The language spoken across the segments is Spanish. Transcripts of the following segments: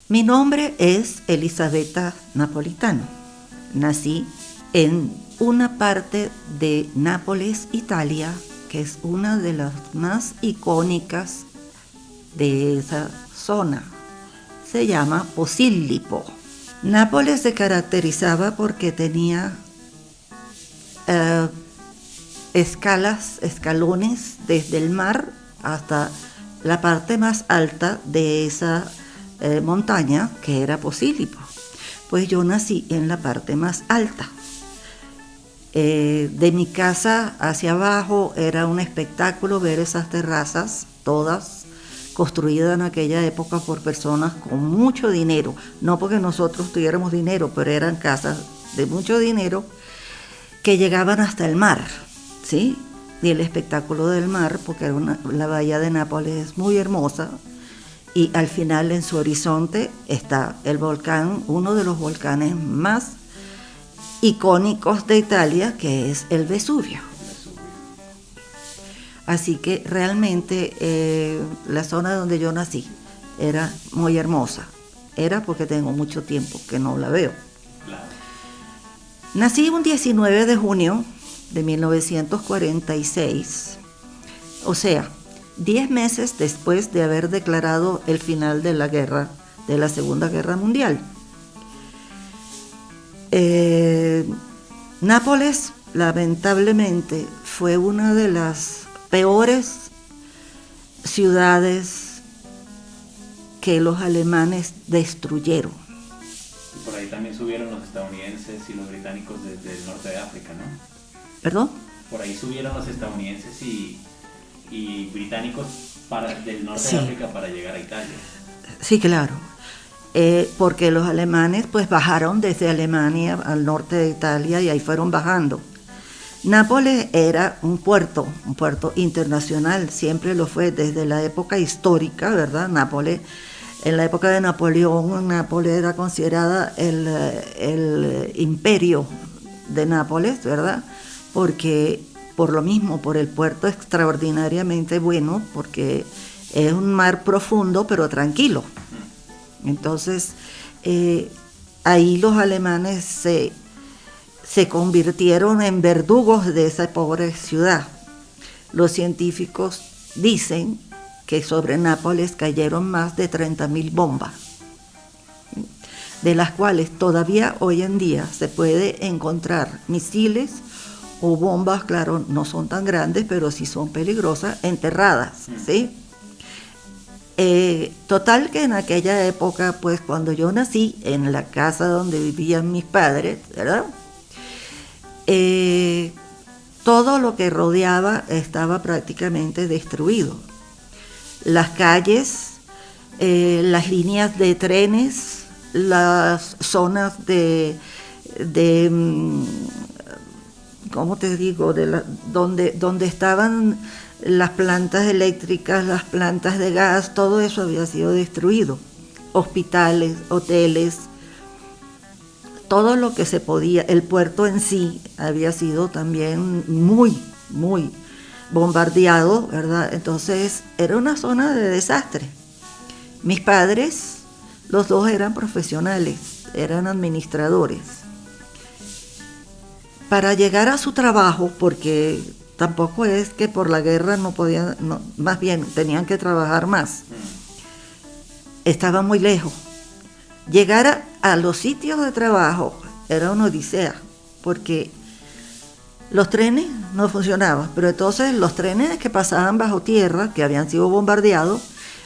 Mi nombre es Elisabetta Napolitano. Nací en una parte de Nápoles, Italia, que es una de las más icónicas de esa zona. Se llama Posillipo. Nápoles se caracterizaba porque tenía escalones desde el mar hasta la parte más alta de esa montaña, que era Posillipo. Pues yo nací en la parte más alta. De mi casa hacia abajo era un espectáculo ver esas terrazas, todas construidas en aquella época por personas con mucho dinero. No porque nosotros tuviéramos dinero, pero eran casas de mucho dinero que llegaban hasta el mar, ¿sí? Y el espectáculo del mar, porque era la bahía de Nápoles es muy hermosa, y al final en su horizonte está el volcán, uno de los volcanes más icónicos de Italia, que es el Vesubio. Así que realmente la zona donde yo nací era muy hermosa. Era porque tengo mucho tiempo que no la veo. Claro. Nací un 19 de junio de 1946, o sea, 10 meses después de haber declarado el final de la guerra, de la Segunda Guerra Mundial. Nápoles, lamentablemente, fue una de las peores ciudades que los alemanes destruyeron. Y por ahí también subieron los estadounidenses y los británicos desde el norte de África, ¿no? ¿Perdón? Por ahí subieron los estadounidenses y británicos del norte Sí. de África para llegar a Italia. Sí, claro. Porque los alemanes pues bajaron desde Alemania al norte de Italia y ahí fueron bajando. Nápoles era un puerto internacional, siempre lo fue desde la época histórica, ¿verdad? Nápoles, en la época de Napoleón, Nápoles era considerada el imperio de Nápoles, ¿verdad? Porque por lo mismo, por el puerto extraordinariamente bueno, porque es un mar profundo pero tranquilo. Entonces, ahí los alemanes se convirtieron en verdugos de esa pobre ciudad. Los científicos dicen que sobre Nápoles cayeron más de 30.000 bombas, de las cuales todavía hoy en día se puede encontrar misiles o bombas, claro, no son tan grandes, pero sí son peligrosas, enterradas, ¿sí? Total que en aquella época, pues cuando yo nací, en la casa donde vivían mis padres, ¿verdad? Todo lo que rodeaba estaba prácticamente destruido. Las calles, las líneas de trenes, las zonas ¿cómo te digo? Donde estaban las plantas eléctricas, las plantas de gas, todo eso había sido destruido. Hospitales, hoteles, todo lo que se podía, el puerto en sí había sido también muy, muy bombardeado, ¿verdad? Entonces era una zona de desastre. Mis padres, los dos eran profesionales, eran administradores. Para llegar a su trabajo, porque tampoco es que por la guerra no podían, no, más bien tenían que trabajar más. Estaba muy lejos. Llegar a los sitios de trabajo era una odisea, porque los trenes no funcionaban, pero entonces los trenes que pasaban bajo tierra, que habían sido bombardeados,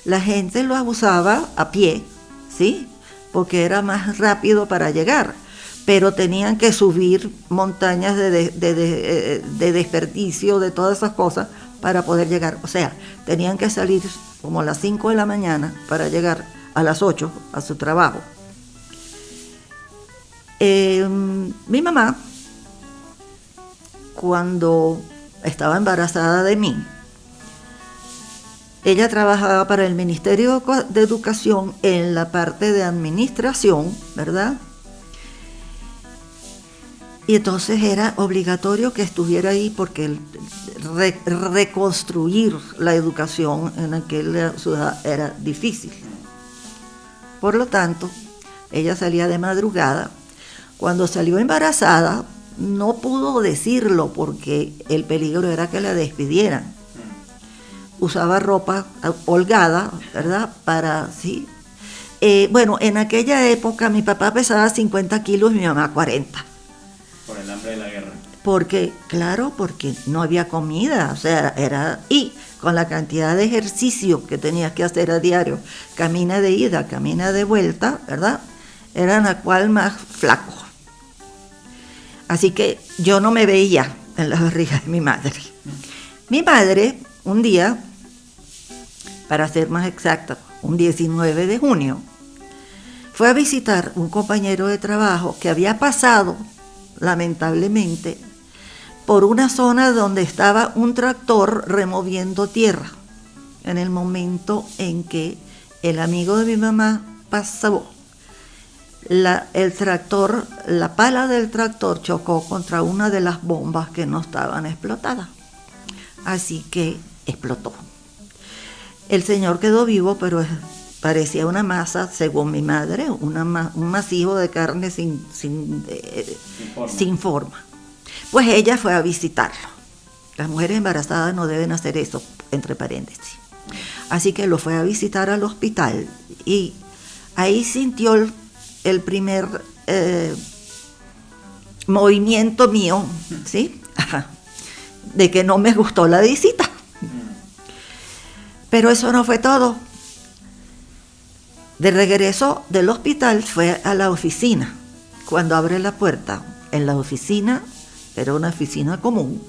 la gente los usaba a pie, ¿sí? Porque era más rápido para llegar. Pero tenían que subir montañas de desperdicio, de todas esas cosas, para poder llegar. O sea, tenían que salir como a las 5 de la mañana para llegar a las 8 a su trabajo. Mi mamá, cuando estaba embarazada de mí, ella trabajaba para el Ministerio de Educación en la parte de administración, ¿verdad? Y entonces era obligatorio que estuviera ahí porque reconstruir la educación en aquella ciudad era difícil. Por lo tanto, ella salía de madrugada. Cuando salió embarazada, no pudo decirlo porque el peligro era que la despidieran. Usaba ropa holgada, ¿verdad? Sí. Bueno, en aquella época mi papá pesaba 50 kilos y mi mamá 40. Por el hambre de la guerra. Porque no había comida, o sea, y con la cantidad de ejercicio que tenías que hacer a diario, camina de ida, camina de vuelta, ¿verdad? Eran a cual más flaco. Así que yo no me veía en la barriga de mi madre. Mi madre, un día, para ser más exacta, un 19 de junio, fue a visitar un compañero de trabajo que había pasado, lamentablemente, por una zona donde estaba un tractor removiendo tierra. En el momento en que el amigo de mi mamá pasó, la pala del tractor chocó contra una de las bombas que no estaban explotadas. Así que explotó. El señor quedó vivo, pero parecía una masa, según mi madre, un masijo de carne sin forma. Pues ella fue a visitarlo. Las mujeres embarazadas no deben hacer eso, entre paréntesis. Así que lo fue a visitar al hospital y ahí sintió el primer movimiento mío, ¿sí? De que no me gustó la visita. Pero eso no fue todo. De regreso del hospital fue a la oficina. Cuando abre la puerta, en la oficina, era una oficina común,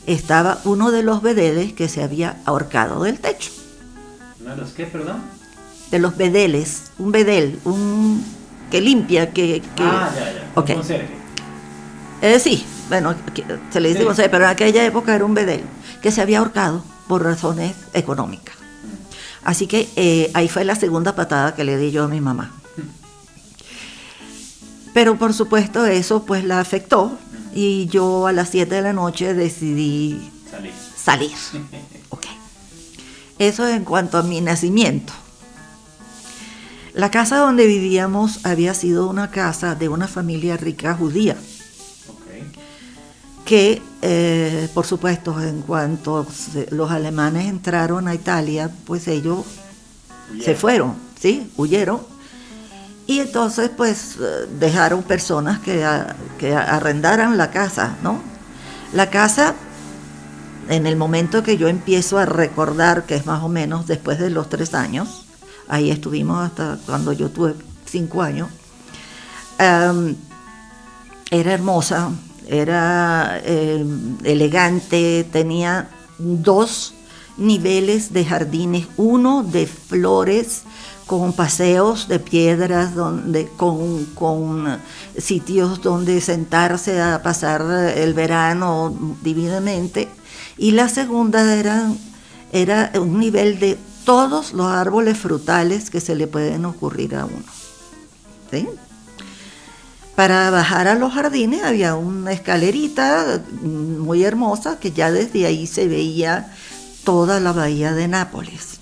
estaba uno de los bedeles que se había ahorcado del techo. ¿Uno de los qué, perdón? De los bedeles, un bedel, que limpia, ya. Okay. Conserje. Sí, bueno, se le dice conserje, pero en aquella época era un bedel que se había ahorcado por razones económicas. Así que ahí fue la segunda patada que le di yo a mi mamá. Pero por supuesto eso pues la afectó y yo a las 7 de la noche decidí salir. Okay. Eso en cuanto a mi nacimiento. La casa donde vivíamos había sido una casa de una familia rica judía. Que, por supuesto, en cuanto los alemanes entraron a Italia, pues ellos se fueron, ¿sí? Huyeron. Y entonces, pues, dejaron personas que arrendaran la casa, ¿no? La casa, en el momento que yo empiezo a recordar, que es más o menos después de los 3 años, ahí estuvimos hasta cuando yo tuve 5 años, era hermosa. Era elegante, tenía 2 niveles de jardines, uno de flores con paseos de piedras, con sitios donde sentarse a pasar el verano divinamente, y la segunda era un nivel de todos los árboles frutales que se le pueden ocurrir a uno, ¿sí? Para bajar a los jardines había una escalerita muy hermosa que ya desde ahí se veía toda la bahía de Nápoles.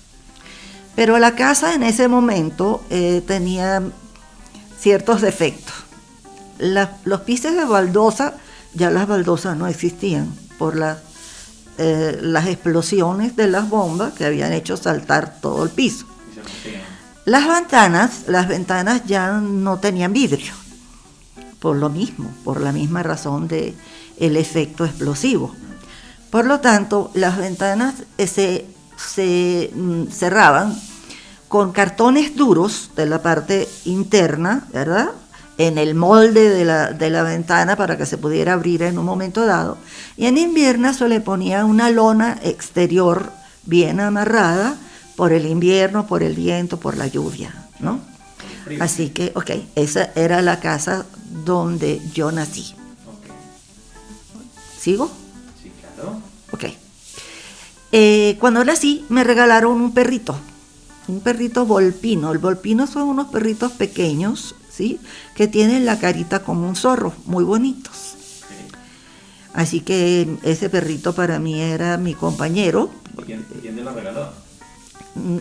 Pero la casa en ese momento tenía ciertos defectos. Los pisos de baldosa, ya las baldosas no existían por las explosiones de las bombas que habían hecho saltar todo el piso. Las ventanas ya no tenían vidrio. Por lo mismo, por la misma razón del efecto explosivo. Por lo tanto, las ventanas se cerraban con cartones duros de la parte interna, ¿verdad? En el molde de la ventana para que se pudiera abrir en un momento dado. Y en invierno se le ponía una lona exterior bien amarrada por el invierno, por el viento, por la lluvia, ¿no? Así que, esa era la casa donde yo nací. ¿Sigo? Sí, claro. Cuando nací me regalaron un perrito volpino. El volpino son unos perritos pequeños, ¿sí? Que tienen la carita como un zorro, muy bonitos. Así que ese perrito para mí era mi compañero. ¿Y quién te lo regaló?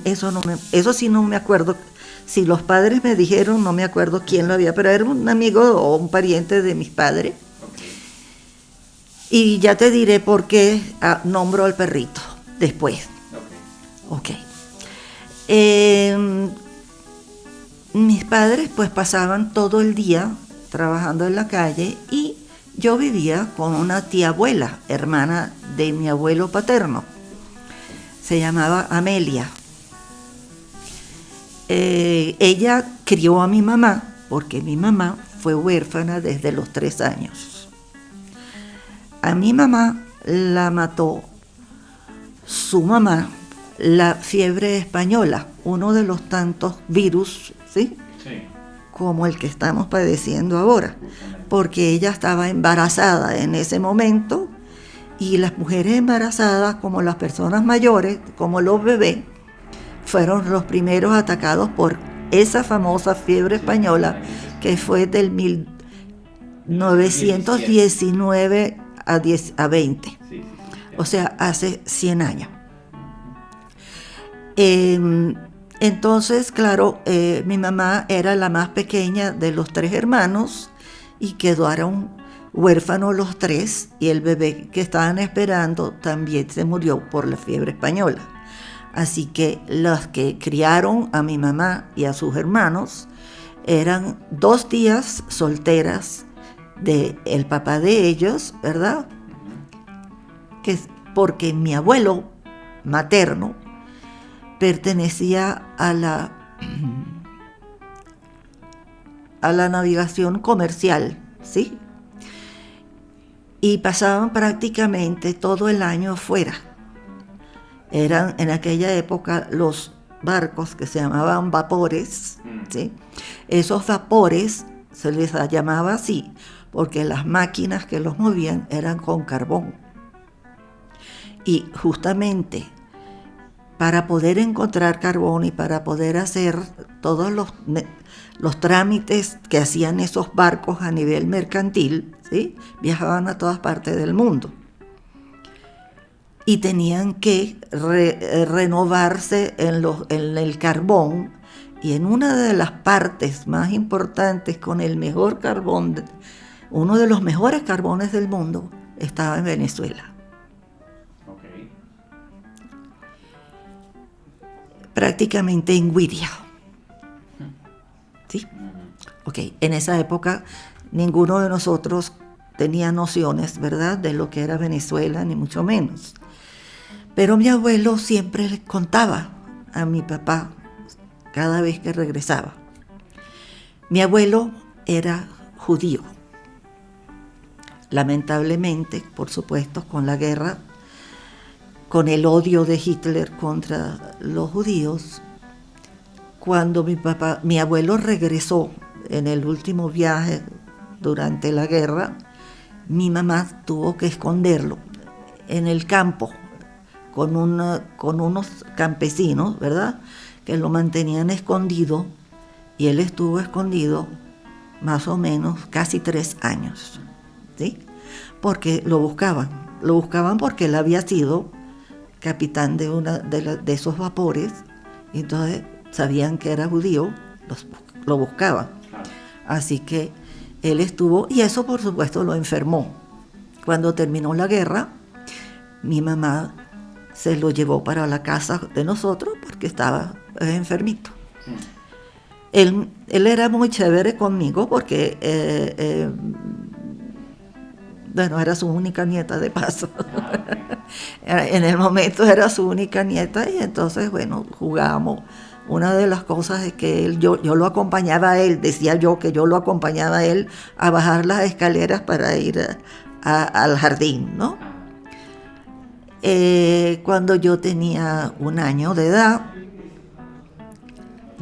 Eso sí no me acuerdo Si los padres me dijeron, no me acuerdo quién lo había, pero era un amigo o un pariente de mis padres. Okay. Y ya te diré por qué nombro al perrito después. Ok. Mis padres pues pasaban todo el día trabajando en la calle y yo vivía con una tía abuela, hermana de mi abuelo paterno. Se llamaba Amelia. Ella crió a mi mamá porque mi mamá fue huérfana desde los 3 años. A mi mamá la mató su mamá, la fiebre española, uno de los tantos virus, ¿sí? Sí. Como el que estamos padeciendo ahora, porque ella estaba embarazada en ese momento y las mujeres embarazadas, como las personas mayores, como los bebés, fueron los primeros atacados por esa famosa fiebre española que fue del 1919 a 20, Sí, sí, sí. o sea, hace 100 años. Entonces, claro, mi mamá era la más pequeña de los 3 hermanos y quedaron huérfanos los 3 y el bebé que estaban esperando también se murió por la fiebre española. Así que los que criaron a mi mamá y a sus hermanos eran 2 tías solteras del papá de ellos, ¿verdad? Porque mi abuelo materno pertenecía a la navegación comercial, ¿sí? Y pasaban prácticamente todo el año afuera. Eran en aquella época los barcos que se llamaban vapores, ¿sí? Esos vapores se les llamaba así porque las máquinas que los movían eran con carbón. Y justamente para poder encontrar carbón y para poder hacer todos los trámites que hacían esos barcos a nivel mercantil, ¿sí? Viajaban a todas partes del mundo. Y tenían que renovarse en el carbón, y en una de las partes más importantes con el mejor carbón, uno de los mejores carbones del mundo, estaba en Venezuela. Okay. Prácticamente en Güiria. ¿Sí? Ok, en esa época ninguno de nosotros tenía nociones, ¿verdad?, de lo que era Venezuela, ni mucho menos. Pero mi abuelo siempre le contaba a mi papá cada vez que regresaba. Mi abuelo era judío. Lamentablemente, por supuesto, con la guerra, con el odio de Hitler contra los judíos, cuando mi abuelo regresó en el último viaje durante la guerra, mi mamá tuvo que esconderlo en el campo con unos campesinos, ¿verdad?, que lo mantenían escondido, y él estuvo escondido más o menos casi 3 años, ¿sí? Porque lo buscaban porque él había sido capitán de esos vapores, y entonces sabían que era judío, lo buscaban. Así que él estuvo, y eso por supuesto lo enfermó. Cuando terminó la guerra, mi mamá se lo llevó para la casa de nosotros porque estaba enfermito. Él era muy chévere conmigo porque, bueno, era su única nieta de paso. En el momento era su única nieta, y entonces, bueno, jugábamos. Una de las cosas es que yo lo acompañaba a él, decía yo que yo lo acompañaba a él a bajar las escaleras para ir al jardín, ¿no? Cuando yo tenía 1 año de edad,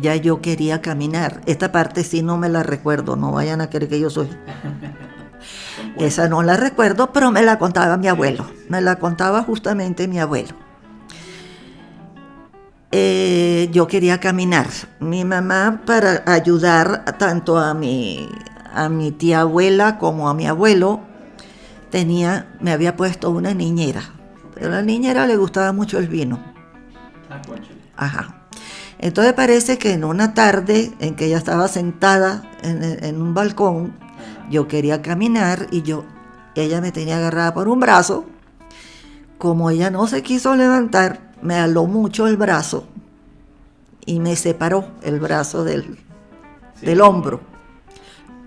ya yo quería caminar. Esta parte sí no me la recuerdo, no vayan a creer que yo soy. Esa no la recuerdo, pero me la contaba mi abuelo. Me la contaba justamente mi abuelo. Yo quería caminar. Mi mamá, para ayudar tanto a mi tía abuela como a mi abuelo, me había puesto una niñera. Pero a la niñera le gustaba mucho el vino. Ajá. Entonces parece que en una tarde en que ella estaba sentada en un balcón, yo quería caminar y ella me tenía agarrada por un brazo. Como ella no se quiso levantar, me aló mucho el brazo y me separó el brazo del hombro.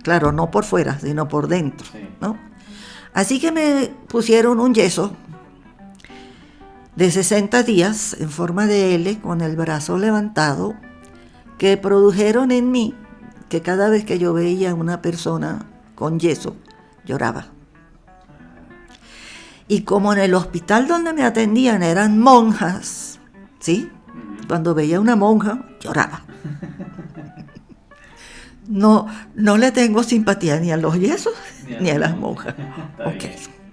Claro, no por fuera, sino por dentro, ¿no? Así que me pusieron un yeso de 60 días en forma de L con el brazo levantado, que produjeron en mí que cada vez que yo veía a una persona con yeso, lloraba. Y como en el hospital donde me atendían eran monjas, ¿sí? Cuando veía a una monja, lloraba. No le tengo simpatía ni a los yesos ni a las monjas. Ok,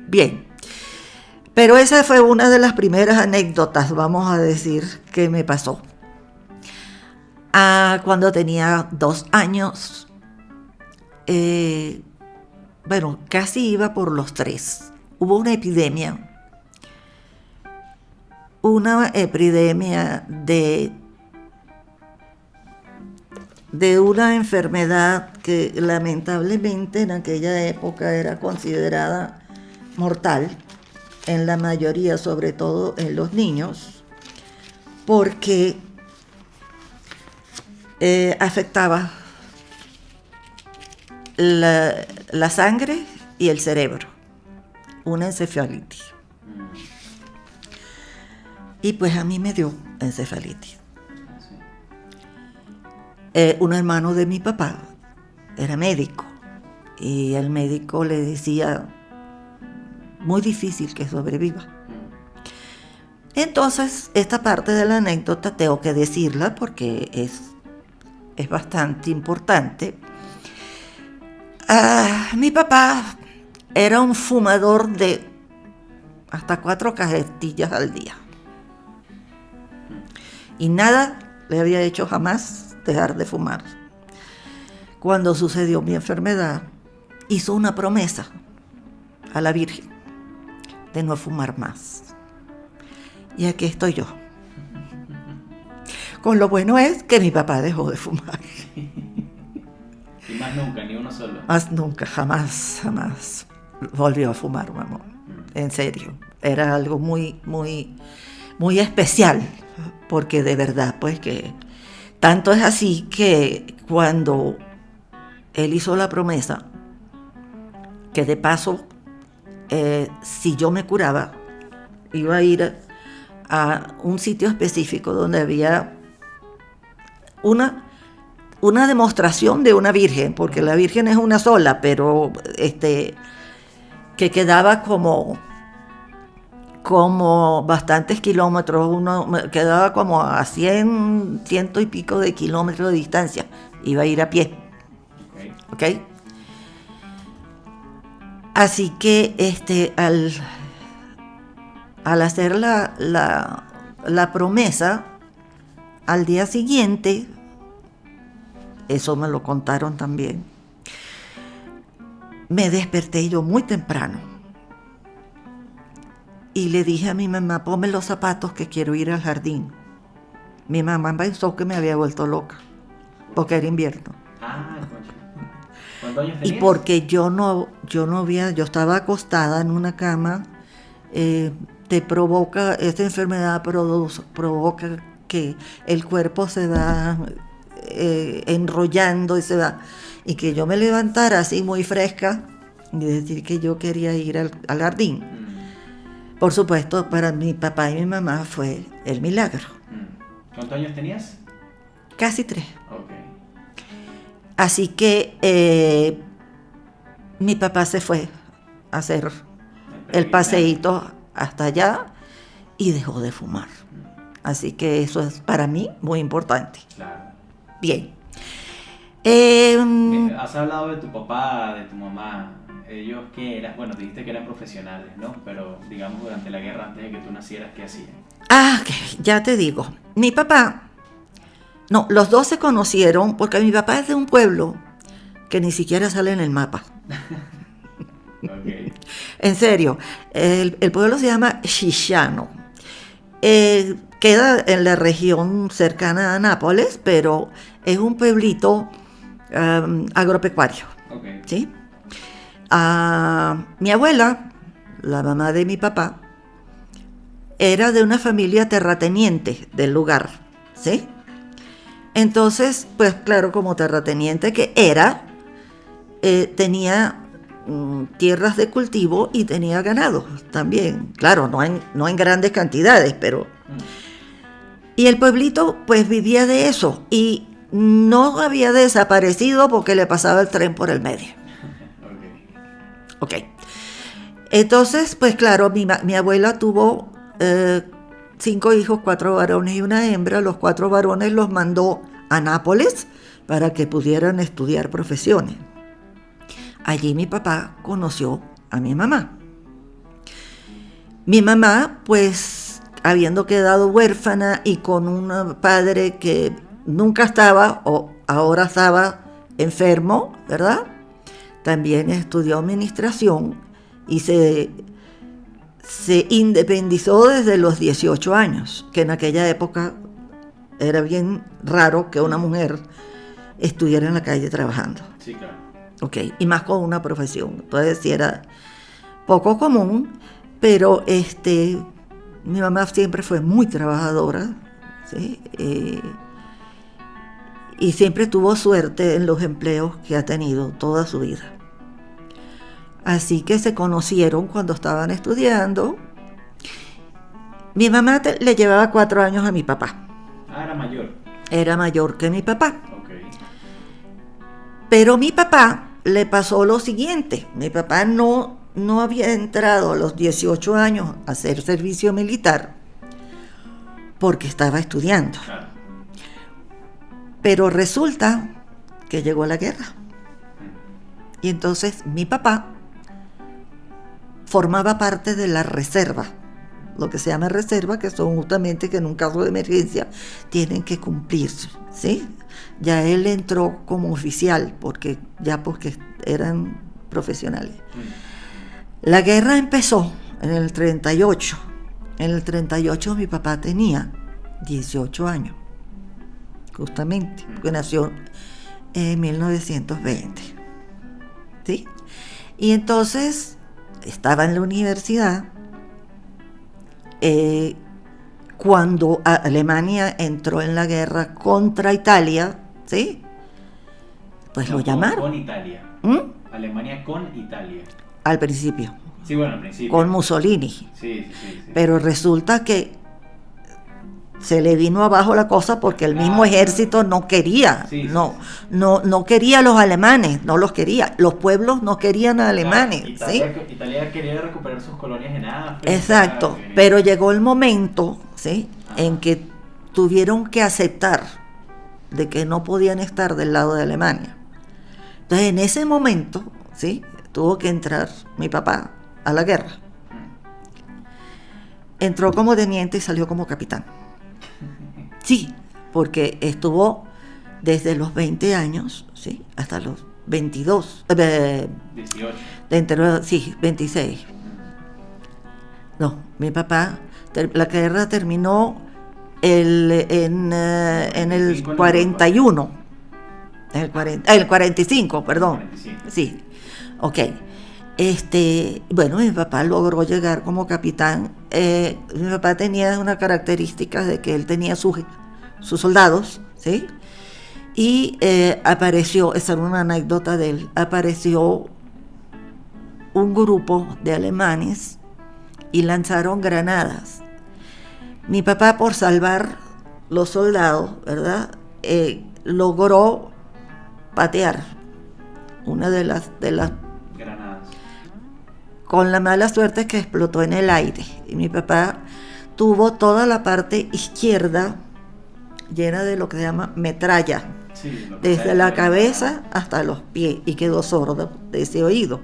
bien. Pero esa fue una de las primeras anécdotas, vamos a decir, que me pasó. Cuando tenía 2 años, casi iba por los 3. Hubo una epidemia de una enfermedad que lamentablemente en aquella época era considerada mortal, en la mayoría, sobre todo en los niños, porque afectaba la sangre y el cerebro, una encefalitis. Y pues a mí me dio encefalitis. Un hermano de mi papá era médico y el médico le decía, muy difícil que sobreviva. Entonces, esta parte de la anécdota tengo que decirla porque es bastante importante. Mi papá era un fumador de hasta 4 cajetillas al día. Y nada le había hecho jamás dejar de fumar. Cuando sucedió mi enfermedad, hizo una promesa a la Virgen de no fumar más. Y aquí estoy yo. Con lo bueno es que mi papá dejó de fumar. Y más nunca, ni uno solo. Más nunca, jamás volvió a fumar, mamá. En serio. Era algo muy, muy, muy especial. Porque de verdad, pues que tanto es así que cuando él hizo la promesa, que de paso, si yo me curaba, iba a ir a un sitio específico donde había una demostración de una virgen, porque la virgen es una sola, pero que quedaba como bastantes kilómetros, quedaba como a 100 y pico de kilómetros de distancia, iba a ir a pie. ¿Ok? Así que al hacer la promesa, al día siguiente, eso me lo contaron también, me desperté yo muy temprano y le dije a mi mamá, ponme los zapatos que quiero ir al jardín. Mi mamá pensó que me había vuelto loca, porque era invierno. ¿Cuántos años tenías? Y porque yo estaba acostada en una cama, esta enfermedad provoca que el cuerpo se va enrollando y se va, y que yo me levantara así muy fresca y decir que yo quería ir al jardín. Por supuesto, para mi papá y mi mamá fue el milagro. ¿Cuántos años tenías? Casi 3. Okay. Así que mi papá se fue a hacer el paseíto hasta allá y dejó de fumar. Así que eso es para mí muy importante. Claro. Bien. Has hablado de tu papá, de tu mamá. Ellos, ¿qué eran? Bueno, dijiste que eran profesionales, ¿no? Pero, digamos, durante la guerra, antes de que tú nacieras, ¿qué hacían? Ya te digo. Mi papá... No, los dos se conocieron porque mi papá es de un pueblo que ni siquiera sale en el mapa. Okay. En serio, el pueblo se llama Xixano. queda en la región cercana a Nápoles, pero es un pueblito agropecuario. Okay. ¿Sí? Mi abuela, la mamá de mi papá, era de una familia terrateniente del lugar, ¿sí? Entonces, pues claro, como terrateniente que era, tenía tierras de cultivo y tenía ganado también. Claro, no en grandes cantidades, pero... Y el pueblito pues vivía de eso y no había desaparecido porque le pasaba el tren por el medio. Ok. Entonces, pues claro, mi abuela tuvo 5 hijos, 4 varones y una hembra. Los 4 varones los mandó a Nápoles para que pudieran estudiar profesiones. Allí mi papá conoció a mi mamá. Mi mamá, pues, habiendo quedado huérfana y con un padre que nunca estaba o ahora estaba enfermo, ¿verdad? También estudió administración y se independizó desde los 18 años, que en aquella época era bien raro que una mujer estuviera en la calle trabajando. Sí, claro. Ok, y más con una profesión. Entonces sí era poco común, pero mi mamá siempre fue muy trabajadora, ¿sí? Y siempre tuvo suerte en los empleos que ha tenido toda su vida. Así que se conocieron cuando estaban estudiando. Mi mamá le llevaba 4 años a mi papá. Ah, era mayor. Era mayor que mi papá. Okay. Pero mi papá le pasó lo siguiente. Mi papá no había entrado a los 18 años a hacer servicio militar porque estaba estudiando. Claro. Pero resulta que llegó la guerra. Y entonces mi papá formaba parte de la reserva, lo que se llama reserva, que son justamente que en un caso de emergencia tienen que cumplir, ¿sí? Ya él entró como oficial, porque eran profesionales. La guerra empezó en el 38. En el 38 mi papá tenía 18 años, justamente, porque nació en 1920, ¿sí? Y entonces estaba en la universidad cuando Alemania entró en la guerra contra Italia, ¿sí? Pues No, lo llamaron. Con Italia. Alemania con Italia. Al principio. Sí, bueno, al principio. Con Mussolini. Sí. Pero resulta que se le vino abajo la cosa porque el mismo ejército no quería, no quería a los alemanes, no los quería, los pueblos no querían a alemanes. Italia quería recuperar sus colonias en África. Exacto, pero llegó el momento, ¿sí? En que tuvieron que aceptar de que no podían estar del lado de Alemania. Entonces en ese momento, ¿sí? Tuvo que entrar mi papá a la guerra. Entró como teniente y salió como capitán. Sí, porque estuvo desde los 20 años, ¿sí? Hasta los 22. 18. Sí, 26. No, mi papá, la guerra terminó en el 41. El 45, perdón. 45. Sí, ok. Bueno, mi papá logró llegar como capitán. Mi papá tenía una característica de que él tenía sus soldados, ¿sí? Y apareció, esa era una anécdota de él, apareció un grupo de alemanes y lanzaron granadas. Mi papá, por salvar los soldados, ¿verdad? Logró patear una de las granadas, con la mala suerte que explotó en el aire, y mi papá tuvo toda la parte izquierda llena de lo que se llama metralla, desde la cabeza hasta los pies, y quedó sordo de ese oído.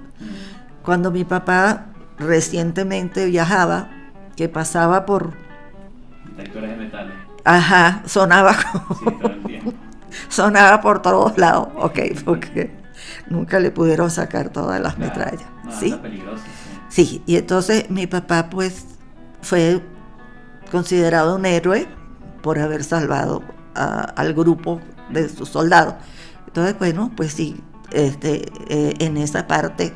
Cuando mi papá recientemente viajaba, que pasaba por detectores de metales, sonaba todo el tiempo. Sonaba por todos lados, porque nunca le pudieron sacar todas las metrallas. No, ¿sí? Está peligroso, sí, y entonces mi papá pues fue considerado un héroe por haber salvado al grupo de sus soldados. Entonces, bueno, pues sí, en esa parte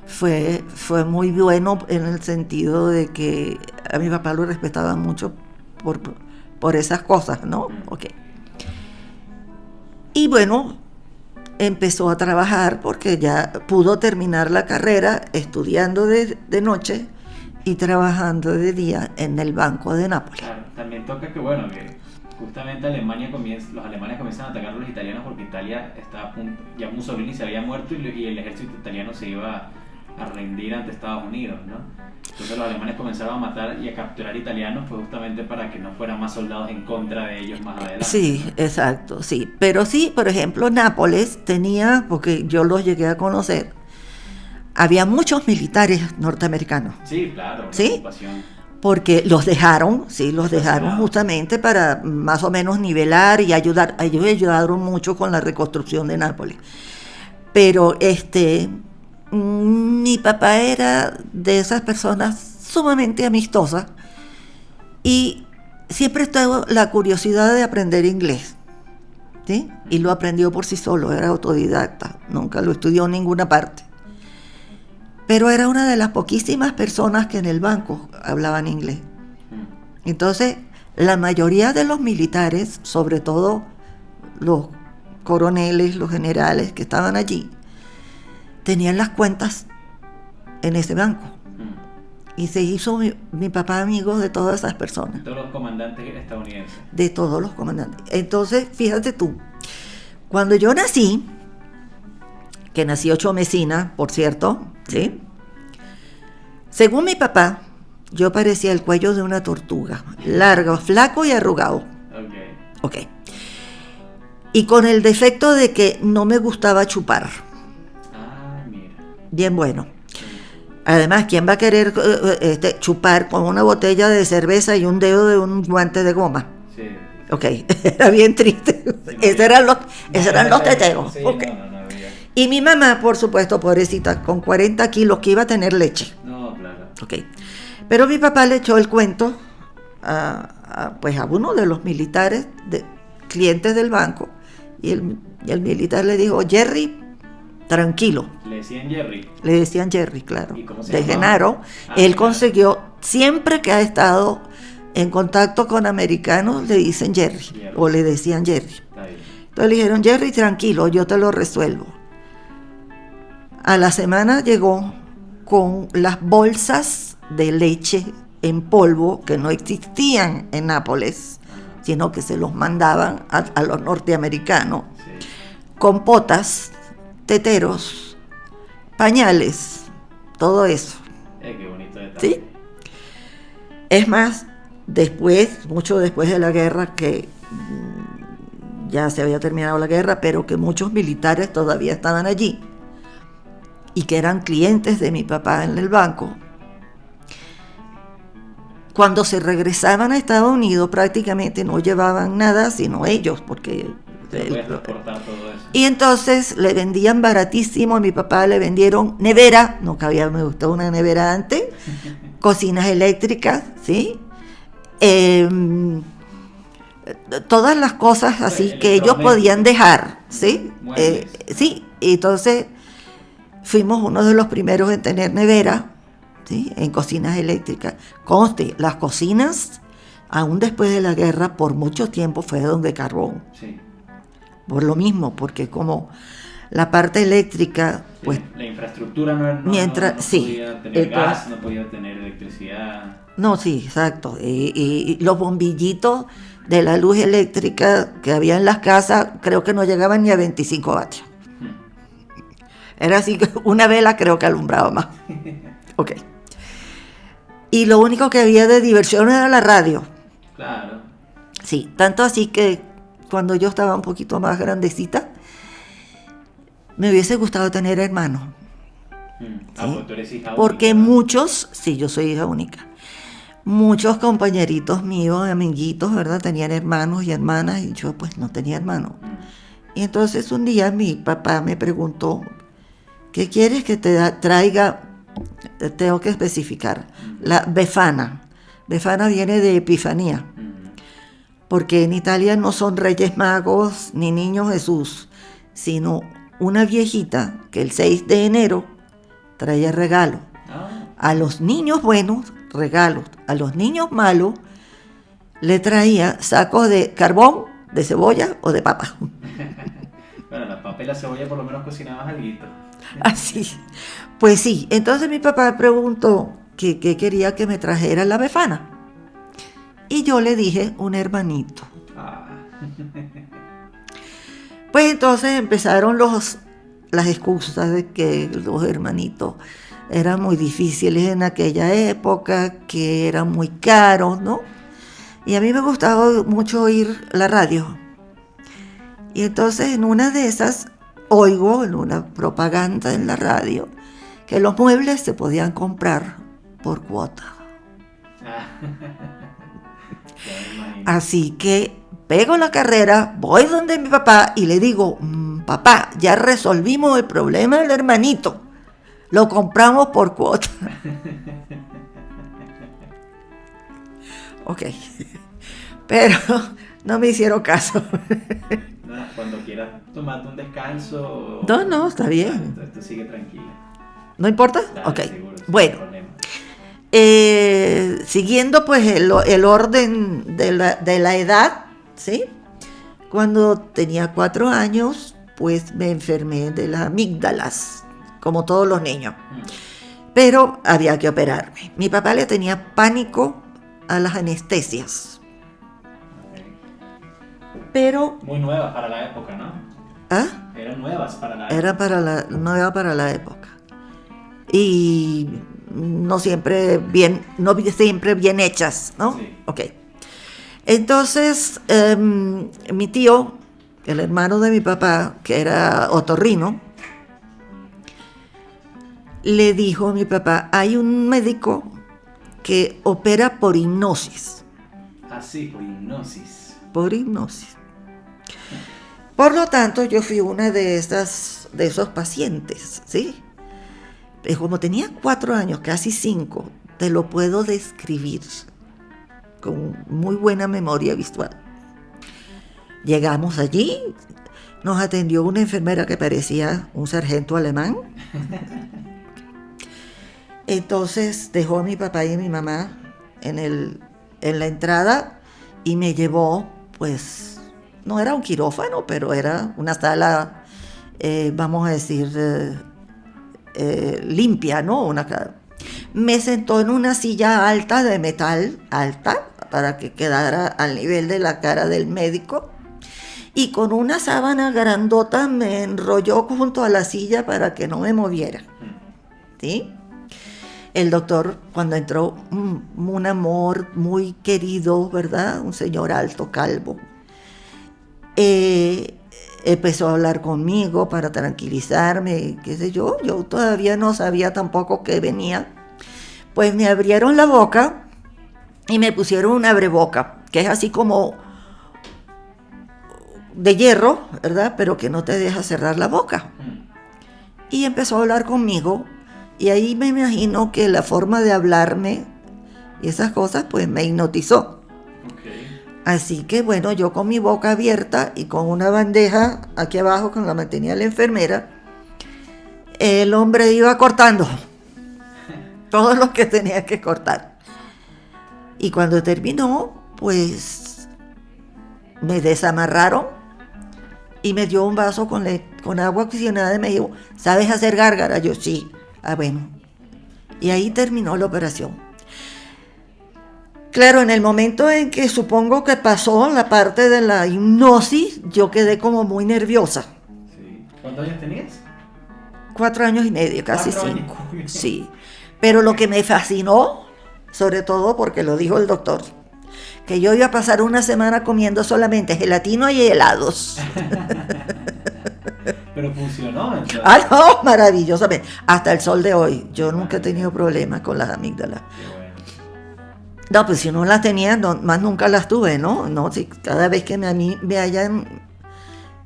fue muy bueno en el sentido de que a mi papá lo respetaba mucho por esas cosas, ¿no? Okay. Y bueno, empezó a trabajar porque ya pudo terminar la carrera estudiando de noche y trabajando de día en el Banco de Nápoles. Claro, también toca que, bueno, que justamente los alemanes comienzan a atacar a los italianos porque Italia estaba a punto, ya Mussolini se había muerto y el ejército italiano se iba a rendir ante Estados Unidos, ¿no? Entonces los alemanes comenzaron a matar y a capturar italianos pues justamente para que no fueran más soldados en contra de ellos más adelante. Sí, ¿no? Exacto, sí. Pero sí, por ejemplo, Nápoles tenía, porque yo los llegué a conocer, había muchos militares norteamericanos. Sí, claro, ¿sí? Ocupación. Porque los dejaron justamente para más o menos nivelar y ayudar. Ellos ayudaron mucho con la reconstrucción de Nápoles. Pero mi papá era de esas personas sumamente amistosas y siempre tuvo la curiosidad de aprender inglés, ¿sí? Y lo aprendió por sí solo, era autodidacta, nunca lo estudió en ninguna parte. Pero era una de las poquísimas personas que en el banco hablaban inglés. Entonces, la mayoría de los militares, sobre todo los coroneles, los generales que estaban allí, tenían las cuentas en ese banco. Y se hizo mi papá amigo de todas esas personas. De todos los comandantes estadounidenses. De todos los comandantes. Entonces, fíjate tú, cuando yo nací, que nací 8 mesina, por cierto, ¿sí? Según mi papá, yo parecía el cuello de una tortuga, largo, flaco y arrugado. Ok. Y con el defecto de que no me gustaba chupar. Mira. Bien bueno. Además, ¿quién va a querer chupar con una botella de cerveza y un dedo de un guante de goma? Sí. Ok, era bien triste. Sí, esos eran los teteros. Sí, okay. No había. Y mi mamá, por supuesto, pobrecita, con 40 kilos que iba a tener leche. No, claro. Ok. Pero mi papá le echó el cuento a uno de los militares, clientes del banco, y el militar le dijo, Jerry, tranquilo. ¿Le decían Jerry? Le decían Jerry, claro. ¿Y cómo se de llamaba? Genaro. Él consiguió, siempre que ha estado en contacto con americanos, le dicen Jerry. O le decían Jerry. Está bien. Entonces le dijeron, Jerry, tranquilo, yo te lo resuelvo. A la semana llegó con las bolsas de leche en polvo que no existían en Nápoles, sino que se los mandaban a los norteamericanos, Sí. Compotas, teteros, pañales, todo eso. Qué bonito detalle. ¿Sí? Es más, mucho después de la guerra, que ya se había terminado la guerra, pero que muchos militares todavía estaban allí y que eran clientes de mi papá en el banco. Cuando se regresaban a Estados Unidos prácticamente no llevaban nada sino ellos, porque transportar todo eso. Y entonces le vendían baratísimo. A mi papá le vendieron nevera, nunca me gustó una nevera antes, cocinas eléctricas, ¿sí? Todas las cosas así que ellos podían dejar, ¿sí? Sí, entonces fuimos uno de los primeros en tener nevera, ¿sí? En cocinas eléctricas. Conste, las cocinas, aún después de la guerra, por mucho tiempo fueron de carbón. Sí. Por lo mismo, porque como la parte eléctrica, Sí, pues... la infraestructura no podía tener gas, no podía tener electricidad. No, sí, exacto. Y los bombillitos de la luz eléctrica que había en las casas, creo que no llegaban ni a 25 vatios. Era así, una vela creo que alumbraba más. Ok. Y lo único que había de diversión era la radio. Claro. Sí, tanto así que cuando yo estaba un poquito más grandecita, me hubiese gustado tener hermanos. ¿Sí? Pues tú eres hija porque única, ¿no? muchos, sí, yo soy hija única, muchos compañeritos míos, amiguitos, ¿verdad? Tenían hermanos y hermanas y yo pues no tenía hermanos. Y entonces un día mi papá me preguntó, ¿qué quieres que te traiga? Tengo que especificar, la Befana. Befana viene de Epifanía, porque en Italia no son Reyes Magos ni Niño Jesús, sino una viejita que el 6 de enero traía regalo. A los niños buenos, regalos. A los niños malos, le traía sacos de carbón, de cebolla o de papa. Bueno, la papa y la cebolla por lo menos cocinabas alguito. Así. Pues sí, entonces mi papá preguntó que quería que me trajera la Befana. Y yo le dije, un hermanito. Pues entonces empezaron las excusas de que los hermanitos eran muy difíciles en aquella época, que eran muy caros, ¿no? Y a mí me gustaba mucho oír la radio. Y entonces en una de esas oigo en una propaganda en la radio que los muebles se podían comprar por cuota. Así que pego la carrera, voy donde mi papá y le digo, papá, ya resolvimos el problema del hermanito, lo compramos por cuota. Ok, pero no me hicieron caso. Cuando quieras tomarte un descanso. No, está bien. Tú sigue tranquila. ¿No importa? Dale, ok, seguro, bueno. Siguiendo pues el orden de la edad, ¿sí? Cuando tenía 4 años, pues me enfermé de las amígdalas, como todos los niños. Pero había que operarme. Mi papá le tenía pánico a las anestesias. Pero... Muy nuevas para la época, ¿no? ¿Ah? Eran nuevas para la época. Era nueva para la época. Y no siempre bien hechas, ¿no? Sí. Ok. Entonces, mi tío, el hermano de mi papá, que era otorrino, le dijo a mi papá, hay un médico que opera por hipnosis. Ah, sí, por hipnosis. Por hipnosis. Por lo tanto, yo fui una de esos pacientes, ¿sí? Pero como tenía 4 años, casi 5, te lo puedo describir con muy buena memoria visual. Llegamos allí, nos atendió una enfermera que parecía un sargento alemán. Entonces dejó a mi papá y a mi mamá en la entrada y me llevó, pues, no era un quirófano, pero era una sala, vamos a decir, limpia, ¿no? Me sentó en una silla alta de metal, alta, para que quedara al nivel de la cara del médico, y con una sábana grandota me enrolló junto a la silla para que no me moviera, ¿sí? El doctor, cuando entró, un amor muy querido, ¿verdad? Un señor alto, calvo. Empezó a hablar conmigo para tranquilizarme, qué sé yo. Yo todavía no sabía tampoco qué venía. Pues me abrieron la boca y me pusieron un abreboca, que es así como de hierro, ¿verdad? Pero que no te deja cerrar la boca. Y empezó a hablar conmigo. Y ahí me imagino que la forma de hablarme y esas cosas, pues me hipnotizó. Okay. Así que bueno, yo con mi boca abierta y con una bandeja aquí abajo con la mantenía la enfermera, el hombre iba cortando todo lo que tenía que cortar. Y cuando terminó, pues me desamarraron y me dio un vaso con agua oxigenada y me dijo, ¿sabes hacer gárgara? Yo sí. Ah, bueno. Y ahí terminó la operación. Claro, en el momento en que supongo que pasó la parte de la hipnosis, yo quedé como muy nerviosa. Sí. ¿Cuántos años tenías? 4 años y medio, casi 4 5. años. Sí. Pero lo que me fascinó, sobre todo porque lo dijo el doctor, que yo iba a pasar una semana comiendo solamente gelatina y helados. Pero funcionó, entonces. Ah, no, maravillosamente. Hasta el sol de hoy. Yo nunca he tenido problemas con las amígdalas. Qué bueno. No, pues si no las tenía, más nunca las tuve, ¿no? No, si cada vez que me hayan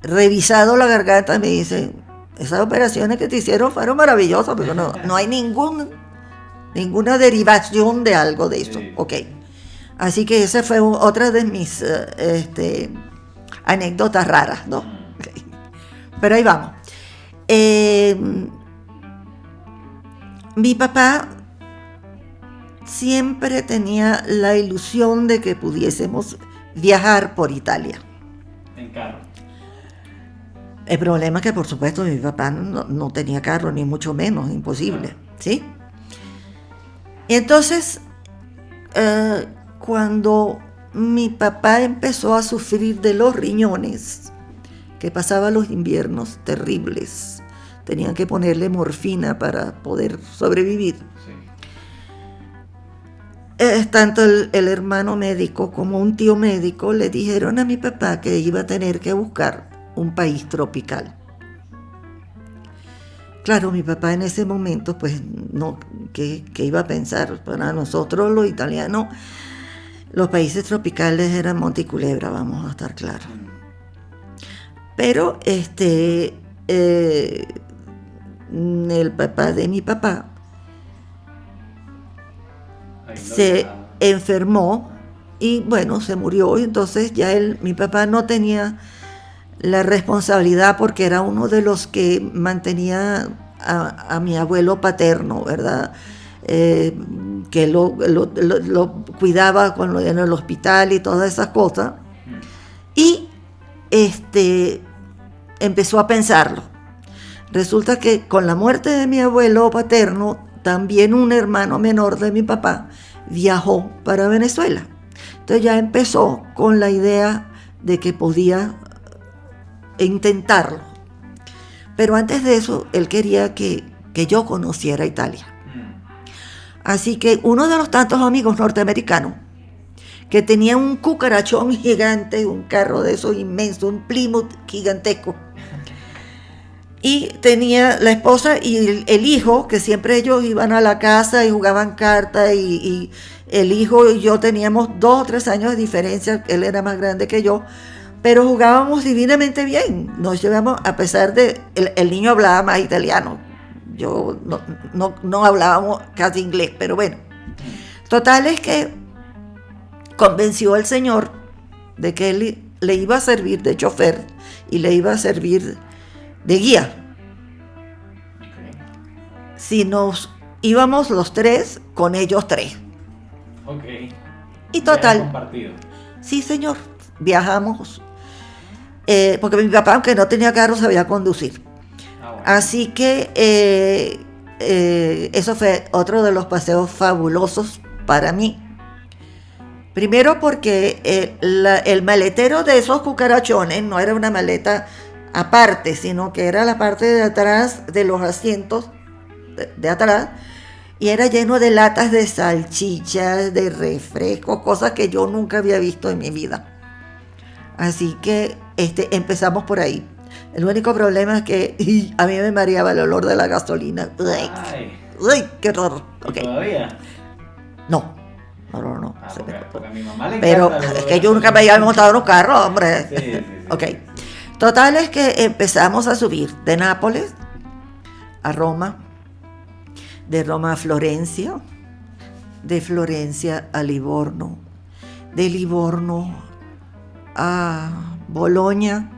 revisado la garganta me dicen, esas operaciones que te hicieron fueron maravillosas, pero no hay ninguna derivación de algo de eso. Sí. Ok. Así que esa fue otra de mis anécdotas raras, ¿no? Okay. Pero ahí vamos. Mi papá siempre tenía la ilusión de que pudiésemos viajar por Italia. En carro. El problema es que, por supuesto, mi papá no tenía carro, ni mucho menos, imposible, ¿sí? Entonces, cuando mi papá empezó a sufrir de los riñones, que pasaba los inviernos terribles, tenían que ponerle morfina para poder sobrevivir. Sí. Tanto el hermano médico como un tío médico le dijeron a mi papá que iba a tener que buscar un país tropical. Claro, mi papá en ese momento, pues, no, ¿qué iba a pensar? Para nosotros los italianos, los países tropicales eran Monte y Culebra, vamos a estar claros. Pero el papá de mi papá se enfermó y bueno, se murió, y entonces ya mi papá no tenía la responsabilidad porque era uno de los que mantenía a mi abuelo paterno, ¿verdad? Que lo cuidaba cuando en el hospital y todas esas cosas. Y empezó a pensarlo. Resulta que con la muerte de mi abuelo paterno, también un hermano menor de mi papá viajó para Venezuela. Entonces ya empezó con la idea de que podía intentarlo. Pero antes de eso, él quería que yo conociera Italia. Así que uno de los tantos amigos norteamericanos que tenía un cucarachón gigante, un carro de esos inmenso, un Plymouth gigantesco, y tenía la esposa y el hijo, que siempre ellos iban a la casa y jugaban cartas, y el hijo y yo teníamos 2 o 3 años de diferencia, él era más grande que yo, pero jugábamos divinamente bien, nos llevamos, a pesar de, el niño hablaba más italiano, yo no hablábamos casi inglés, pero bueno, total es que convenció al señor de que él le iba a servir de chofer y le iba a servir de guía. Si nos íbamos los 3, con ellos 3. Ok. Y total. Compartido. Sí, señor. Viajamos. Porque mi papá, aunque no tenía carro, sabía conducir. Bueno. Así que eso fue otro de los paseos fabulosos para mí. Primero porque el maletero de esos cucarachones no era una maleta aparte, sino que era la parte de atrás de los asientos de atrás, y era lleno de latas de salchichas, de refrescos, cosas que yo nunca había visto en mi vida. Así que empezamos por ahí. El único problema es que a mí me mareaba el olor de la gasolina. ¡Uy, qué horror! Okay. ¿Todavía? No. Porque a mi mamá le pero es que yo nunca me había montado en un carro, hombre. Sí. Ok. Total es que empezamos a subir de Nápoles a Roma, de Roma a Florencia, de Florencia a Livorno, de Livorno a Boloña,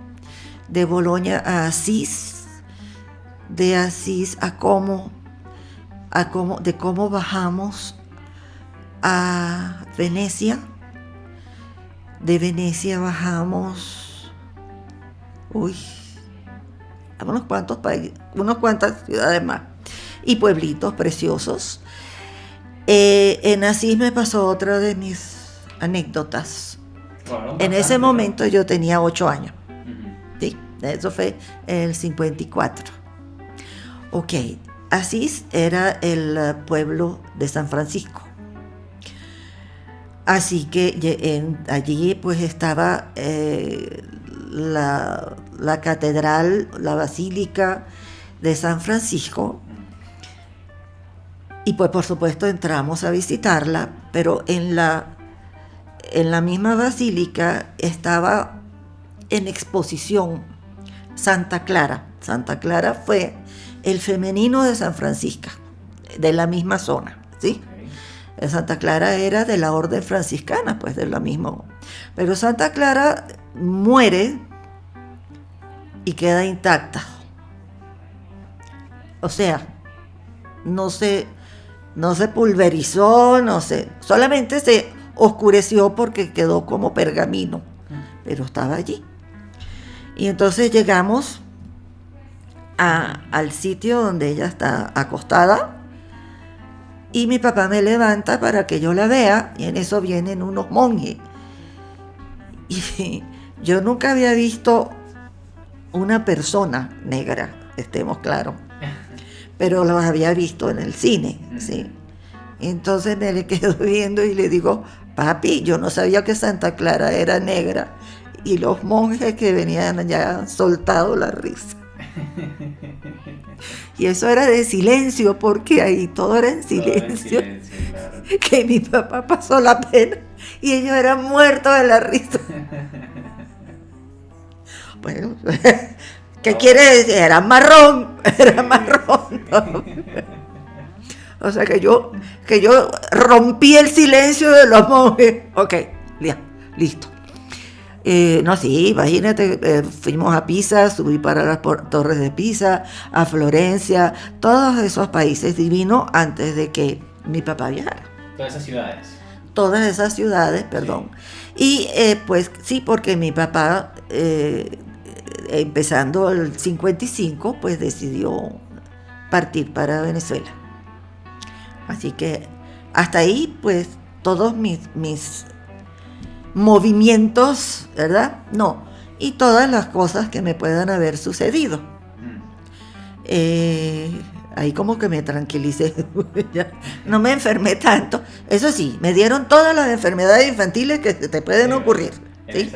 de Boloña a Asís, de Asís a Como, de Como bajamos a Venecia, de Venecia bajamos a unos cuantos países, unas cuantas ciudades más y pueblitos preciosos. En Asís me pasó otra de mis anécdotas. Bueno, en ese momento yo tenía 8 años. Uh-huh. Sí, eso fue en el 54. Ok, Asís era el pueblo de San Francisco. Así que allí pues estaba la catedral, la basílica de San Francisco, y pues por supuesto entramos a visitarla, pero en la misma basílica estaba en exposición Santa Clara. Santa Clara fue el femenino de San Francisco, de la misma zona, ¿sí? Santa Clara era de la orden franciscana, pues de lo mismo. Pero Santa Clara muere y queda intacta. O sea, no se pulverizó, solamente se oscureció porque quedó como pergamino, pero estaba allí. Y entonces llegamos al sitio donde ella está acostada y mi papá me levanta para que yo la vea y en eso vienen unos monjes. Y yo nunca había visto una persona negra, estemos claros, pero los había visto en el cine, ¿sí? Entonces me le quedo viendo y le digo, papi, yo no sabía que Santa Clara era negra. Y los monjes que venían ya han soltado la risa. Y eso era de silencio, porque ahí todo era en silencio. Claro. Que mi papá pasó la pena y ellos eran muertos de la risa. Bueno, ¿qué quiere decir? Era marrón. ¿No? O sea que yo rompí el silencio de los monjes. Ok, ya, listo. No, sí, imagínate, fuimos a Pisa, subí para las torres de Pisa, a Florencia, todos esos países divinos antes de que mi papá viajara. Todas esas ciudades, perdón. Y pues sí, porque mi papá, empezando el 55, pues decidió partir para Venezuela. Así que hasta ahí, pues, todos mis movimientos, ¿verdad? No, y todas las cosas que me puedan haber sucedido. Ahí como que me tranquilicé, ya no me enfermé tanto. Eso sí, me dieron todas las enfermedades infantiles que te pueden ocurrir, ¿sí?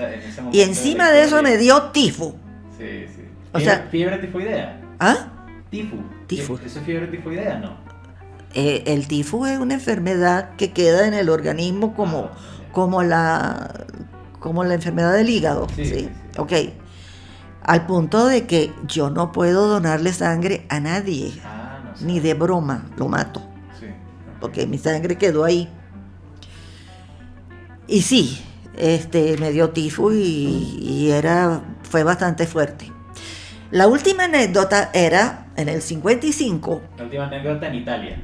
Y encima de eso me dio tifo. Sí. O sea, ¿fiebre tifoidea? ¿Ah? Tifo. ¿Eso es fiebre tifoidea, no? El tifo es una enfermedad que queda en el organismo como la enfermedad del hígado, ¿sí? Ok. Al punto de que yo no puedo donarle sangre a nadie, ni de broma, lo mato. Sí. Porque mi sangre quedó ahí. Y sí, me dio tifo y fue bastante fuerte. La última anécdota era en el 55. La última anécdota en Italia.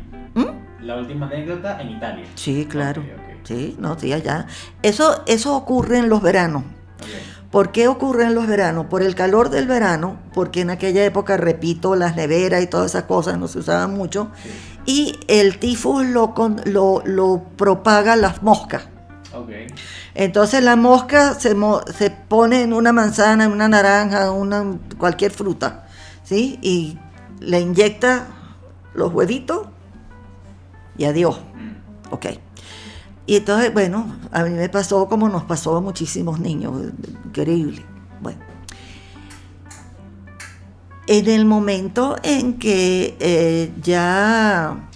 La última anécdota en Italia. Sí, claro. Okay. Sí, allá. Eso ocurre en los veranos. Okay. ¿Por qué ocurre en los veranos? Por el calor del verano, porque en aquella época, repito, las neveras y todas esas cosas no se usaban mucho. Sí. Y el tifus lo propagan las moscas. Okay. Entonces la mosca se pone en una manzana, en una naranja, cualquier fruta, ¿sí? Y le inyecta los huevitos y adiós. Ok. Y entonces, bueno, a mí me pasó como nos pasó a muchísimos niños, increíble. Bueno, en el momento en que ya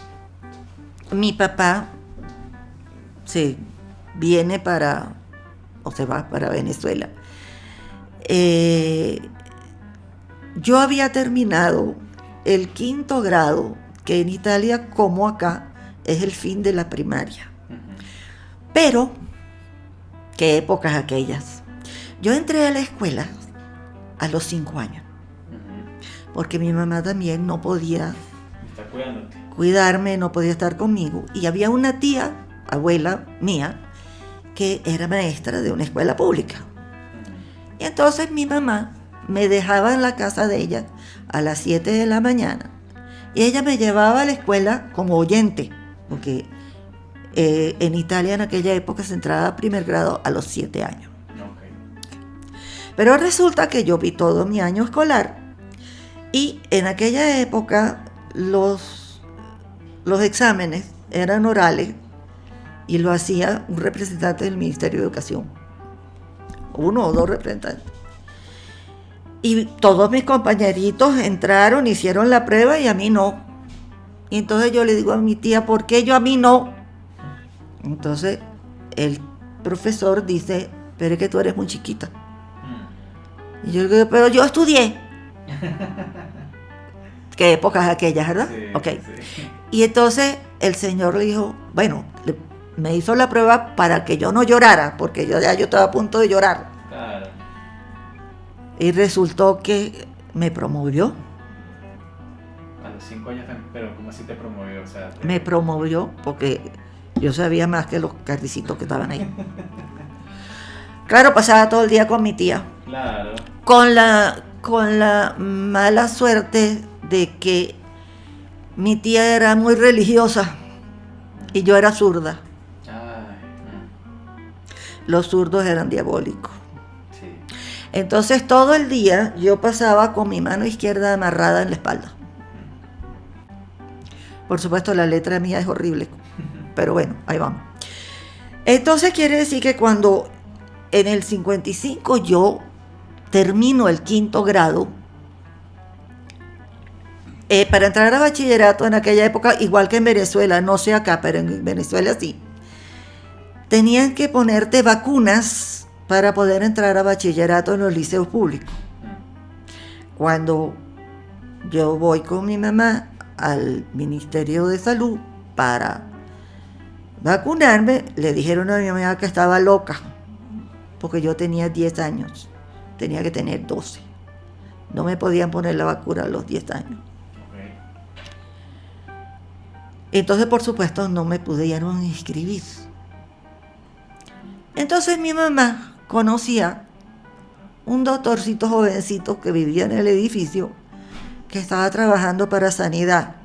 mi papá se va para Venezuela, yo había terminado el 5º grado, que en Italia, como acá, es el fin de la primaria. Pero, ¿qué épocas aquellas? Yo entré a la escuela a los 5 años, porque mi mamá también no podía cuidarme, no podía estar conmigo. Y había una tía, abuela mía, que era maestra de una escuela pública. Y entonces mi mamá me dejaba en la casa de ella a las 7 de la mañana. Y ella me llevaba a la escuela como oyente, porque en Italia en aquella época se entraba a primer grado a los 7 años. Okay. Pero resulta que yo vi todo mi año escolar y en aquella época los exámenes eran orales y lo hacía un representante del Ministerio de Educación, 1 o 2 representantes. Y todos mis compañeritos entraron, hicieron la prueba y a mí no. Y entonces yo le digo a mi tía, ¿por qué a mí no? Entonces el profesor dice, pero es que tú eres muy chiquita. Y yo digo, pero yo estudié. ¿Qué épocas aquellas, verdad? Sí, ok. Sí. Y entonces el señor le dijo, bueno, me hizo la prueba para que yo no llorara, porque yo estaba a punto de llorar. Claro. Y resultó que me promovió. A los 5 años, pero ¿cómo así te promovió? O sea, Me promovió porque yo sabía más que los cardicitos que estaban ahí. Claro, pasaba todo el día con mi tía. Claro. Con la mala suerte de que mi tía era muy religiosa y yo era zurda. Ay, Los zurdos eran diabólicos. sí. Entonces todo el día yo pasaba con mi mano izquierda amarrada en la espalda. Por supuesto la letra mía es horrible, pero bueno, ahí vamos. Entonces quiere decir que cuando en el 55 yo termino el 5º grado, para entrar a bachillerato en aquella época, igual que en Venezuela, no sé acá, pero en Venezuela sí, tenían que ponerte vacunas para poder entrar a bachillerato en los liceos públicos. Cuando yo voy con mi mamá al Ministerio de Salud para vacunarme, le dijeron a mi mamá que estaba loca, porque yo tenía 10 años, tenía que tener 12. No me podían poner la vacuna a los 10 años. Okay. Entonces, por supuesto, no me pudieron inscribir. Entonces mi mamá conocía un doctorcito jovencito que vivía en el edificio, que estaba trabajando para Sanidad,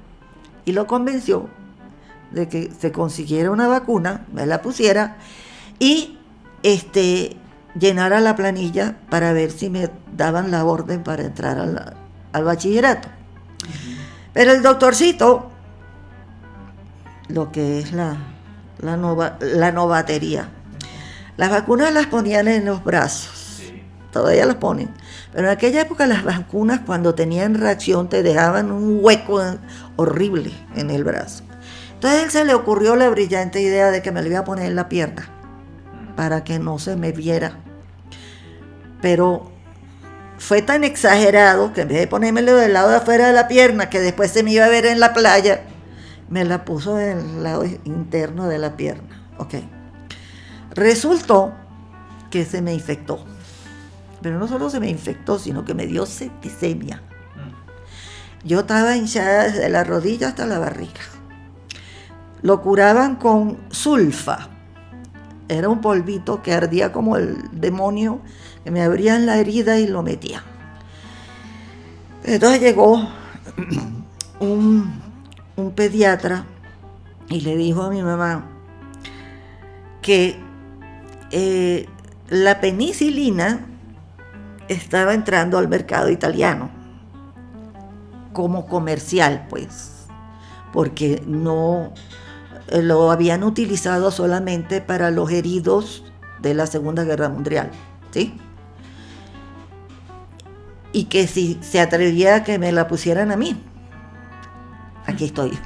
y lo convenció de que se consiguiera una vacuna, me la pusiera, y llenara la planilla para ver si me daban la orden para entrar al bachillerato. Pero el doctorcito, lo que es la novatería, las vacunas las ponían en los brazos, Sí. todavía las ponen, pero en aquella época las vacunas cuando tenían reacción te dejaban un hueco horrible en el brazo. Entonces a él se le ocurrió la brillante idea de que me lo iba a poner en la pierna para que no se me viera. Pero fue tan exagerado que en vez de ponérmelo del lado de afuera de la pierna, que después se me iba a ver en la playa, me la puso en el lado interno de la pierna. Ok. Resultó que se me infectó. Pero no solo se me infectó, sino que me dio septicemia. Yo estaba hinchada desde la rodilla hasta la barriga. Lo curaban con sulfa. Era un polvito que ardía como el demonio, que me abrían la herida y lo metía. Entonces llegó un pediatra y le dijo a mi mamá que la penicilina estaba entrando al mercado italiano como comercial, pues, porque no lo habían utilizado solamente para los heridos de la Segunda Guerra Mundial, ¿sí? Y que si se atrevía a que me la pusieran a mí. Aquí estoy.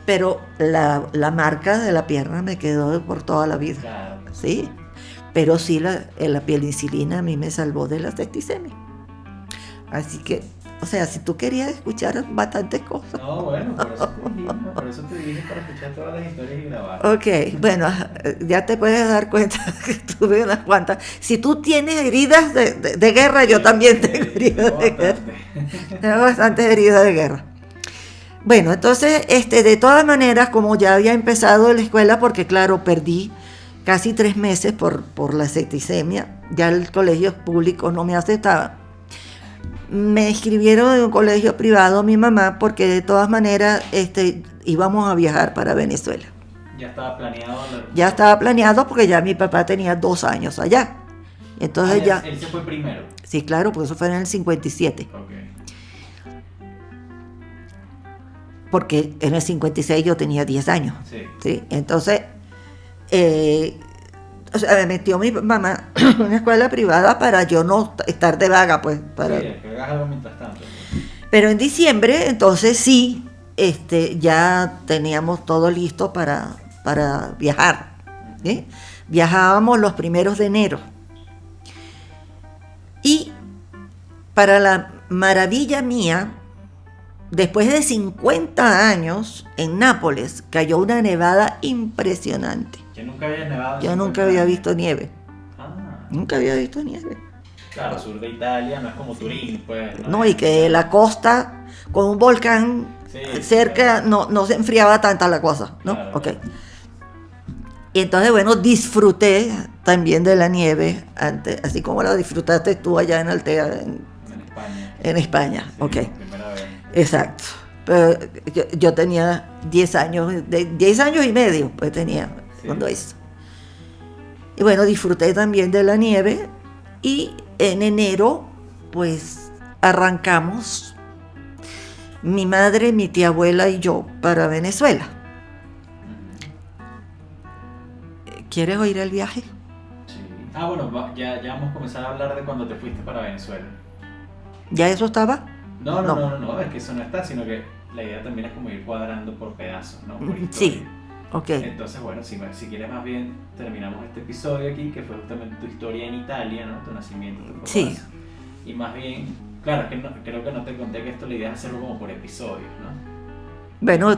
Pero la marca de la pierna me quedó por toda la vida. Claro. ¿Sí? Pero sí la penicilina a mí me salvó de la septicemia. Así que, o sea, si tú querías escuchar bastantes cosas. No, bueno, por eso te dije para escuchar todas las historias y grabar. Ok, bueno, ya te puedes dar cuenta que tuve unas cuantas. Si tú tienes heridas de guerra, yo también tengo heridas de guerra. Tengo bastantes heridas de guerra. Bueno, entonces, de todas maneras, como ya había empezado la escuela, porque claro, perdí casi 3 meses por la septicemia, ya el colegio público no me aceptaba. Me inscribieron en un colegio privado mi mamá, porque de todas maneras íbamos a viajar para Venezuela. Ya estaba planeado. Ya estaba planeado porque ya mi papá tenía 2 años allá. Entonces ya... Él se fue primero. Sí, claro, porque eso fue en el 57. Okay. Porque en el 56 yo tenía 10 años. Sí. ¿Sí? Entonces, o sea, me metió mi mamá en una escuela privada para yo no estar de vaga, pues. Para... Sí, que hagas algo mientras tanto. Pero en diciembre, entonces sí, ya teníamos todo listo para viajar. ¿Sí? Viajábamos los primeros de enero. Y para la maravilla mía, después de 50 años, en Nápoles, cayó una nevada impresionante. ¿Que nunca había nevado? Yo nunca había visto nieve. Ah, Nunca había visto nieve. claro, sur de Italia no es como Turín, pues. No, y que la costa, con un volcán Sí, cerca, claro. no se enfriaba tanta la cosa, ¿no? Claro, Ok. claro. Y entonces, bueno, disfruté también de la nieve, antes, así como la disfrutaste tú allá en Altea, En España. en España. Sí, Ok, primera vez. exacto. Pero yo tenía 10 años, 10 años y medio, pues tenía Sí. cuando hizo. Y bueno, disfruté también de la nieve y en enero, pues arrancamos mi madre, mi tía abuela y yo para Venezuela. ¿Quieres oír el viaje? Sí. Ah, bueno, ya vamos a comenzar a hablar de cuando te fuiste para Venezuela. ¿Ya eso estaba? No, es que eso no está, sino que la idea también es como ir cuadrando por pedazos, ¿no? Por Sí, historia. ok. Entonces, bueno, si quieres más bien terminamos este episodio aquí, que fue justamente tu historia en Italia, ¿no? Tu nacimiento, tu Sí. papás. Y más bien, claro, es que creo que no te conté que esto la idea es hacerlo como por episodios, ¿no? Bueno,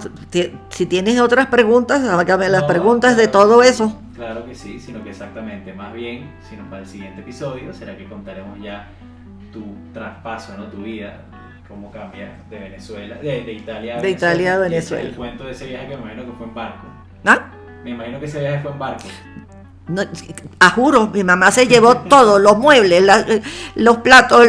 si tienes otras preguntas, hágame las No, preguntas de claro todo que sí, eso. Claro que sí, sino que exactamente, más bien, sino para el siguiente episodio, será que contaremos ya tu traspaso, ¿no? Tu vida, cómo cambia de Venezuela, de Italia a De Italia a Y ese Venezuela. es el cuento de ese viaje que me imagino que fue en barco. ¿Ah? Me imagino que ese viaje fue en barco. No, juro, mi mamá se llevó todos los muebles, los platos,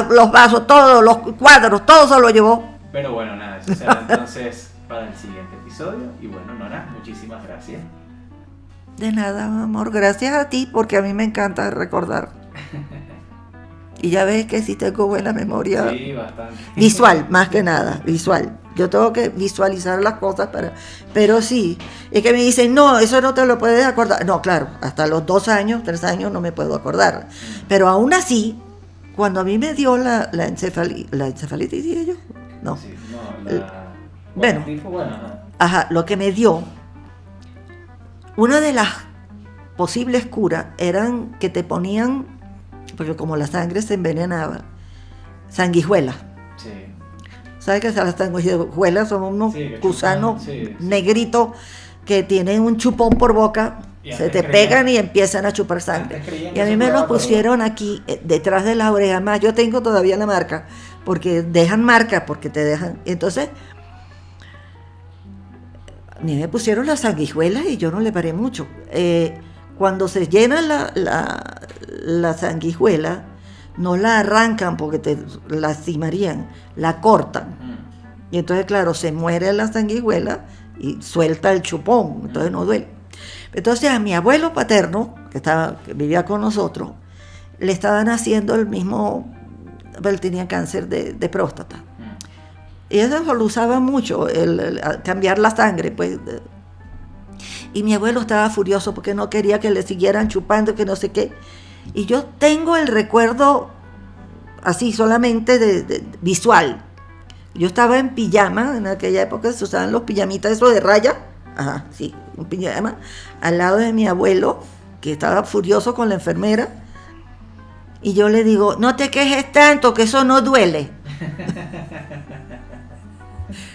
los vasos, todos los cuadros, todo se lo llevó. Pero bueno, nada, eso será entonces para el siguiente episodio. Y bueno, Nora, muchísimas gracias. De nada, amor, gracias a ti, porque a mí me encanta recordar. Y ya ves que sí tengo buena memoria Sí, bastante. visual, más que nada, visual. Yo tengo que visualizar las cosas pero sí, es que me dicen, no, eso no te lo puedes acordar. No, claro, hasta los 2 años, 3 años no me puedo acordar. Pero aún así, cuando a mí me dio la encefalitis, dije yo, no. Sí, no, Bueno. Bueno, ajá. Ajá, lo que me dio, una de las posibles curas eran que te ponían, porque como la sangre se envenenaba, sanguijuelas. Sí. ¿Sabes que las sanguijuelas son unos Sí, que gusanos chupan, sí. negritos que tienen un chupón por boca, Y se antes te creían- pegan y empiezan a chupar sangre? antes creían Y que a mí eso me curaba los todo. pusieron aquí, detrás de las orejas. Más, yo tengo todavía la marca, porque dejan marca, porque te dejan. Entonces, a mí me pusieron las sanguijuelas y yo no le paré mucho. Cuando se llena la sanguijuela, no la arrancan porque te lastimarían, la cortan. Y entonces, claro, se muere la sanguijuela y suelta el chupón, entonces no duele. Entonces a mi abuelo paterno, que vivía con nosotros, le estaban haciendo el mismo, él tenía cáncer de próstata. Y eso lo usaba mucho, cambiar la sangre, pues. Y mi abuelo estaba furioso porque no quería que le siguieran chupando, que no sé qué. Y yo tengo el recuerdo así solamente de visual. Yo estaba en pijama, en aquella época se usaban los pijamitas esos de raya. Ajá, sí, un pijama. Al lado de mi abuelo, que estaba furioso con la enfermera. Y yo le digo, no te quejes tanto, que eso no duele.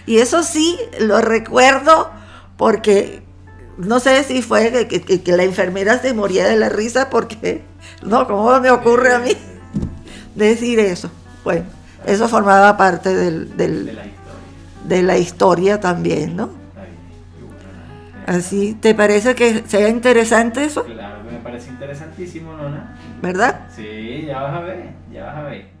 Y eso sí, lo recuerdo porque no sé si fue que la enfermera se moría de la risa porque, no, ¿cómo me ocurre a mí decir eso? Bueno, eso formaba parte De la historia. de la historia también, ¿no? Está bien. Y bueno, nada. Así, ¿te parece que sea interesante eso? Claro que me parece interesantísimo, Nona. ¿Verdad? Sí, ya vas a ver, ya vas a ver.